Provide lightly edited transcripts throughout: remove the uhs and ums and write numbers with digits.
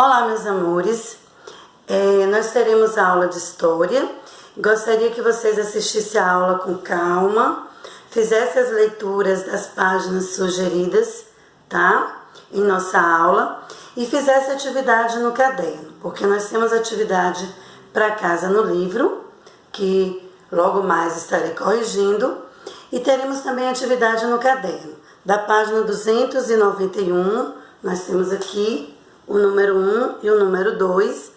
Olá, meus amores, nós teremos a aula de história. Gostaria que vocês assistissem a aula com calma, fizessem as leituras das páginas sugeridas, tá? Em nossa aula e fizessem atividade no caderno, porque nós temos atividade para casa no livro, que logo mais estarei corrigindo, e teremos também atividade no caderno. Da página 291, nós temos aqui o número 1 e o número 2,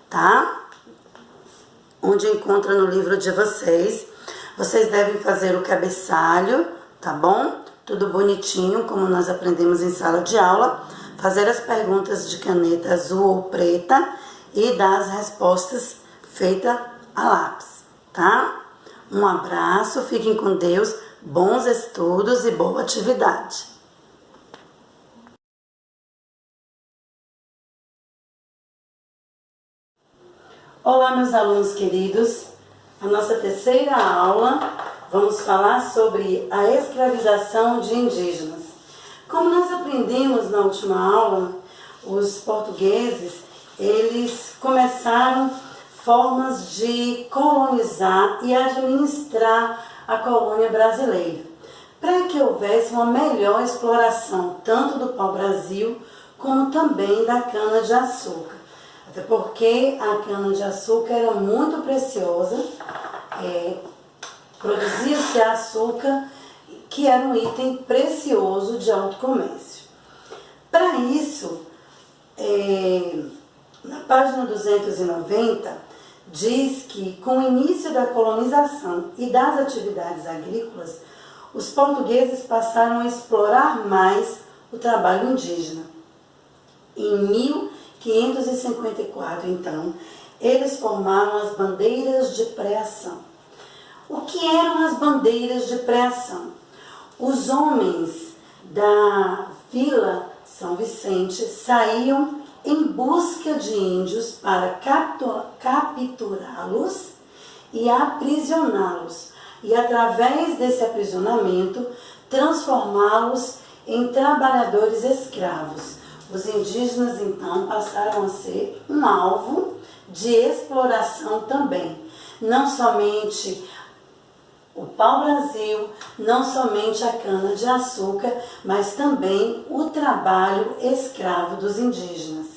tá? Onde encontra no livro de vocês. Vocês devem fazer o cabeçalho, tá bom? Tudo bonitinho, como nós aprendemos em sala de aula. Fazer as perguntas de caneta azul ou preta e dar as respostas feitas a lápis, tá? Um abraço, fiquem com Deus, bons estudos e boa atividade. Olá, meus alunos queridos, a nossa terceira aula vamos falar sobre a escravização de indígenas. Como nós aprendemos na última aula, os portugueses, eles começaram formas de colonizar e administrar a colônia brasileira, para que houvesse uma melhor exploração tanto do pau-brasil como também da cana-de-açúcar. Até porque a cana-de-açúcar era muito preciosa, produzia-se açúcar, que era um item precioso de alto comércio. Para isso, na página 290, diz que com o início da colonização e das atividades agrícolas, os portugueses passaram a explorar mais o trabalho indígena. Em 1554, então, eles formaram as bandeiras de pré-ação. O que eram as bandeiras de pré-ação? Os homens da Vila São Vicente saíam em busca de índios para capturá-los e aprisioná-los, e através desse aprisionamento transformá-los em trabalhadores escravos. Os indígenas, então, passaram a ser um alvo de exploração também. Não somente o pau-brasil, não somente a cana-de-açúcar, mas também o trabalho escravo dos indígenas.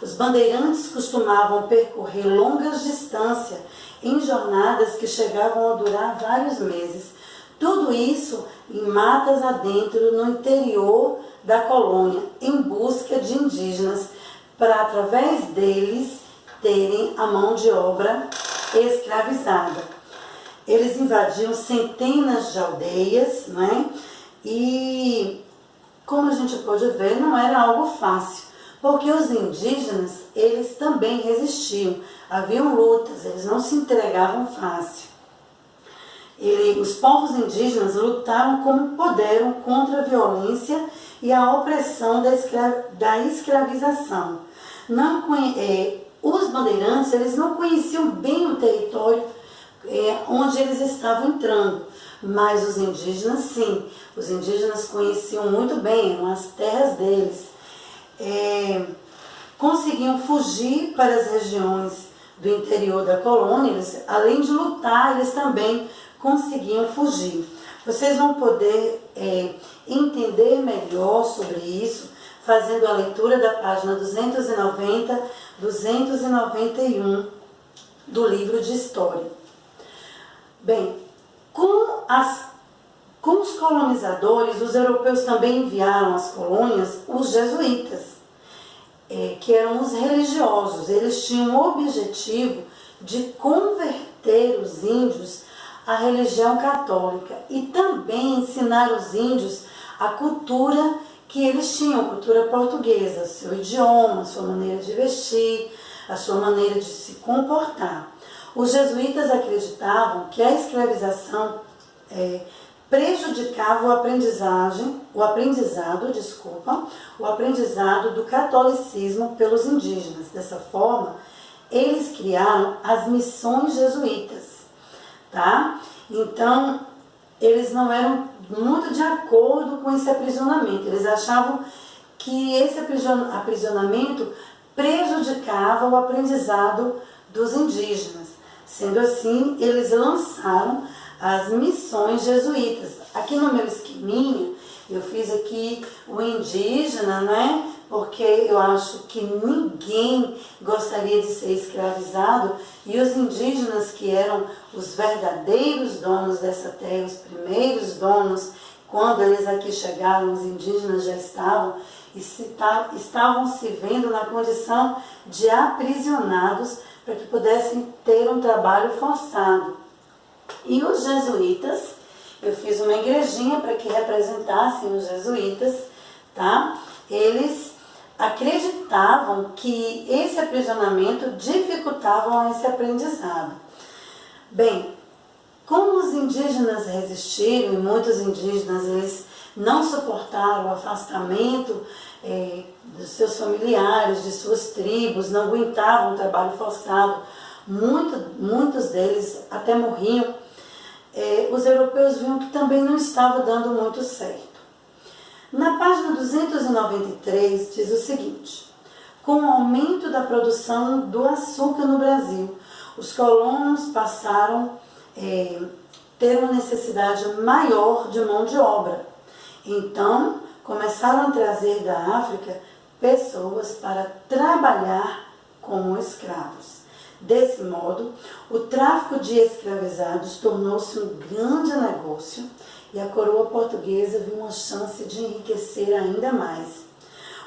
Os bandeirantes costumavam percorrer longas distâncias em jornadas que chegavam a durar vários meses. Tudo isso em matas adentro, no interior da colônia, em busca de indígenas, para através deles terem a mão de obra escravizada. Eles invadiam centenas de aldeias, né? E como a gente pode ver, não era algo fácil, porque os indígenas, eles também resistiam, haviam lutas, eles não se entregavam fácil. Os povos indígenas lutaram como puderam contra a violência e a opressão da escravização. Os bandeirantes, eles não conheciam bem o território onde eles estavam entrando, mas os indígenas sim, os indígenas conheciam muito bem, eram as terras deles. Conseguiam fugir para as regiões do interior da colônia, além de lutar, eles também conseguiam fugir. Vocês vão poder entender melhor sobre isso fazendo a leitura da página 290, 291 do livro de História. Bem, com os colonizadores, os europeus também enviaram às colônias os jesuítas, que eram os religiosos. Eles tinham o objetivo de converter os índios à religião católica e também ensinar os índios a cultura que eles tinham, a cultura portuguesa, seu idioma, a sua maneira de vestir, a sua maneira de se comportar. Os jesuítas acreditavam que a escravização prejudicava o aprendizado do catolicismo pelos indígenas. Dessa forma, eles criaram as missões jesuítas, tá? Então, eles não eram muito de acordo com esse aprisionamento. Eles achavam que esse aprisionamento prejudicava o aprendizado dos indígenas. Sendo assim, eles lançaram as missões jesuítas. Aqui no meu esqueminha, eu fiz aqui o indígena, né? Porque eu acho que ninguém gostaria de ser escravizado, e os indígenas, que eram os verdadeiros donos dessa terra, os primeiros donos, quando eles aqui chegaram, os indígenas já estavam se vendo na condição de aprisionados para que pudessem ter um trabalho forçado. E os jesuítas, eu fiz uma igrejinha para que representassem os jesuítas, tá? Eles acreditavam que esse aprisionamento dificultava esse aprendizado. Bem, como os indígenas resistiram, e muitos indígenas eles não suportaram o afastamento dos seus familiares, de suas tribos, não aguentavam o trabalho forçado, muitos deles até morriam, os europeus viam que também não estava dando muito certo. Na página 293 diz o seguinte: com o aumento da produção do açúcar no Brasil, os colonos passaram a ter uma necessidade maior de mão de obra. Então, começaram a trazer da África pessoas para trabalhar como escravos. Desse modo, o tráfico de escravizados tornou-se um grande negócio e a coroa portuguesa viu uma chance de enriquecer ainda mais.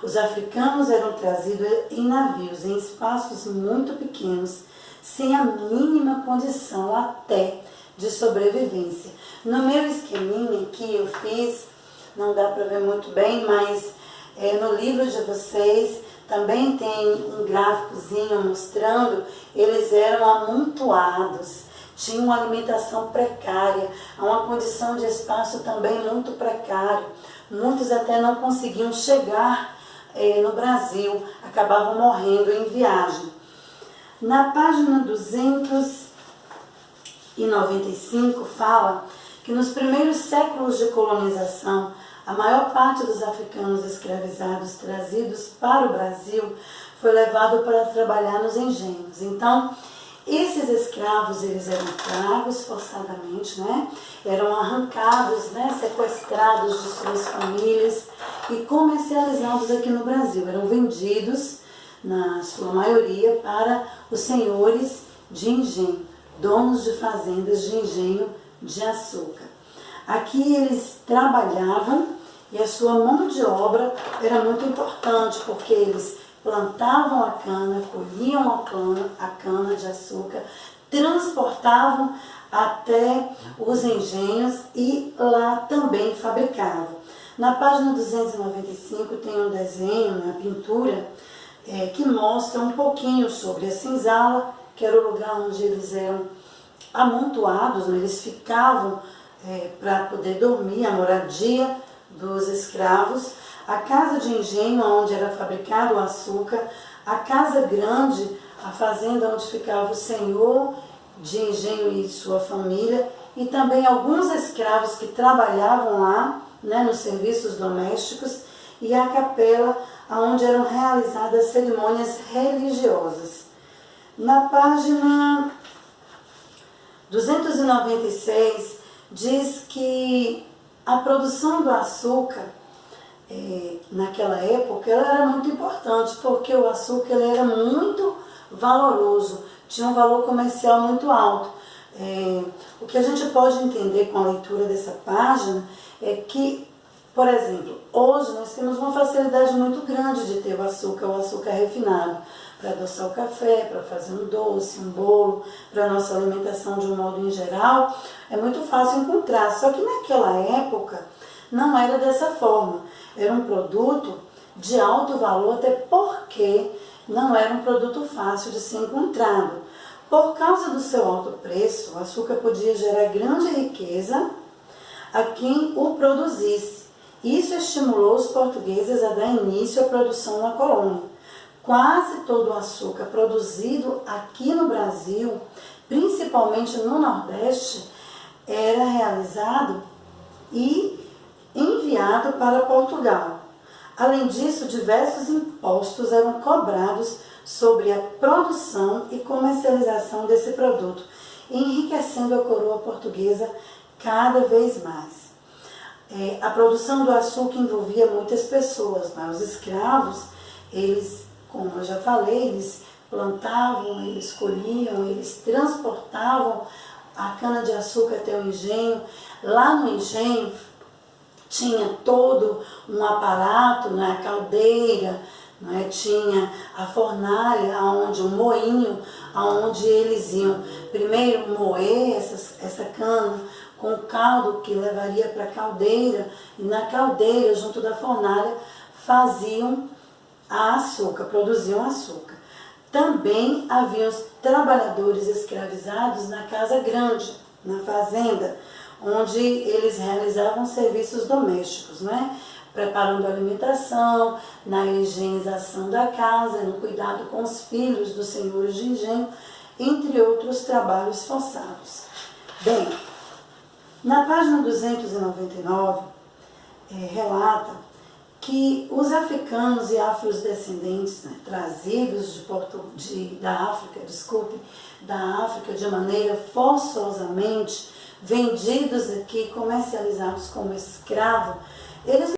Os africanos eram trazidos em navios, em espaços muito pequenos, sem a mínima condição até de sobrevivência. No meu esqueminha que eu fiz, não dá para ver muito bem, mas no livro de vocês também tem um gráficozinho mostrando, eles eram amontoados, tinham uma alimentação precária, uma condição de espaço também muito precária. Muitos até não conseguiam chegar no Brasil, acabavam morrendo em viagem. Na página 295 fala que nos primeiros séculos de colonização, a maior parte dos africanos escravizados trazidos para o Brasil foi levado para trabalhar nos engenhos. Então, esses escravos, eles eram pagos forçadamente, né? Eram arrancados, né? Sequestrados de suas famílias e comercializados aqui no Brasil. Eram vendidos, na sua maioria, para os senhores de engenho, donos de fazendas de engenho de açúcar. Aqui eles trabalhavam e a sua mão de obra era muito importante, porque eles plantavam a cana, colhiam a cana de açúcar, transportavam até os engenhos e lá também fabricavam. Na página 295 tem um desenho, uma pintura, que mostra um pouquinho sobre a senzala, que era o lugar onde eles eram amontoados, né? Eles ficavam para poder dormir, a moradia dos escravos, a casa de engenho onde era fabricado o açúcar, a casa grande, a fazenda onde ficava o senhor de engenho e sua família, e também alguns escravos que trabalhavam lá, né, nos serviços domésticos, e a capela onde eram realizadas cerimônias religiosas. Na página 296 diz que a produção do açúcar naquela época ela era muito importante, porque o açúcar ele era muito valoroso, tinha um valor comercial muito alto. O que a gente pode entender com a leitura dessa página é que, por exemplo, hoje nós temos uma facilidade muito grande de ter o açúcar refinado, para adoçar o café, para fazer um doce, um bolo, para a nossa alimentação de um modo em geral, é muito fácil encontrar. Só que naquela época não era dessa forma. Era um produto de alto valor, até porque não era um produto fácil de ser encontrado. Por causa do seu alto preço, o açúcar podia gerar grande riqueza a quem o produzisse. Isso estimulou os portugueses a dar início à produção na colônia. Quase todo o açúcar produzido aqui no Brasil, principalmente no Nordeste, era realizado e enviado para Portugal. Além disso, diversos impostos eram cobrados sobre a produção e comercialização desse produto, enriquecendo a coroa portuguesa cada vez mais. A produção do açúcar envolvia muitas pessoas, mas os escravos, eles, como eu já falei, eles plantavam, eles colhiam, eles transportavam a cana-de-açúcar até o engenho. Lá no engenho tinha todo um aparato, né, a caldeira, né, tinha a fornalha, onde o moinho, onde eles iam primeiro moer essa cana com o caldo que levaria para a caldeira, e na caldeira, junto da fornalha, faziam açúcar, produziam açúcar. Também havia os trabalhadores escravizados na casa grande, na fazenda, onde eles realizavam serviços domésticos, né? Preparando a alimentação, na higienização da casa, no cuidado com os filhos dos senhores de engenho, entre outros trabalhos forçados. Bem, na página 299, relata que os africanos e afrodescendentes, né, trazidos da África de maneira forçosamente, vendidos aqui, comercializados como escravo, eles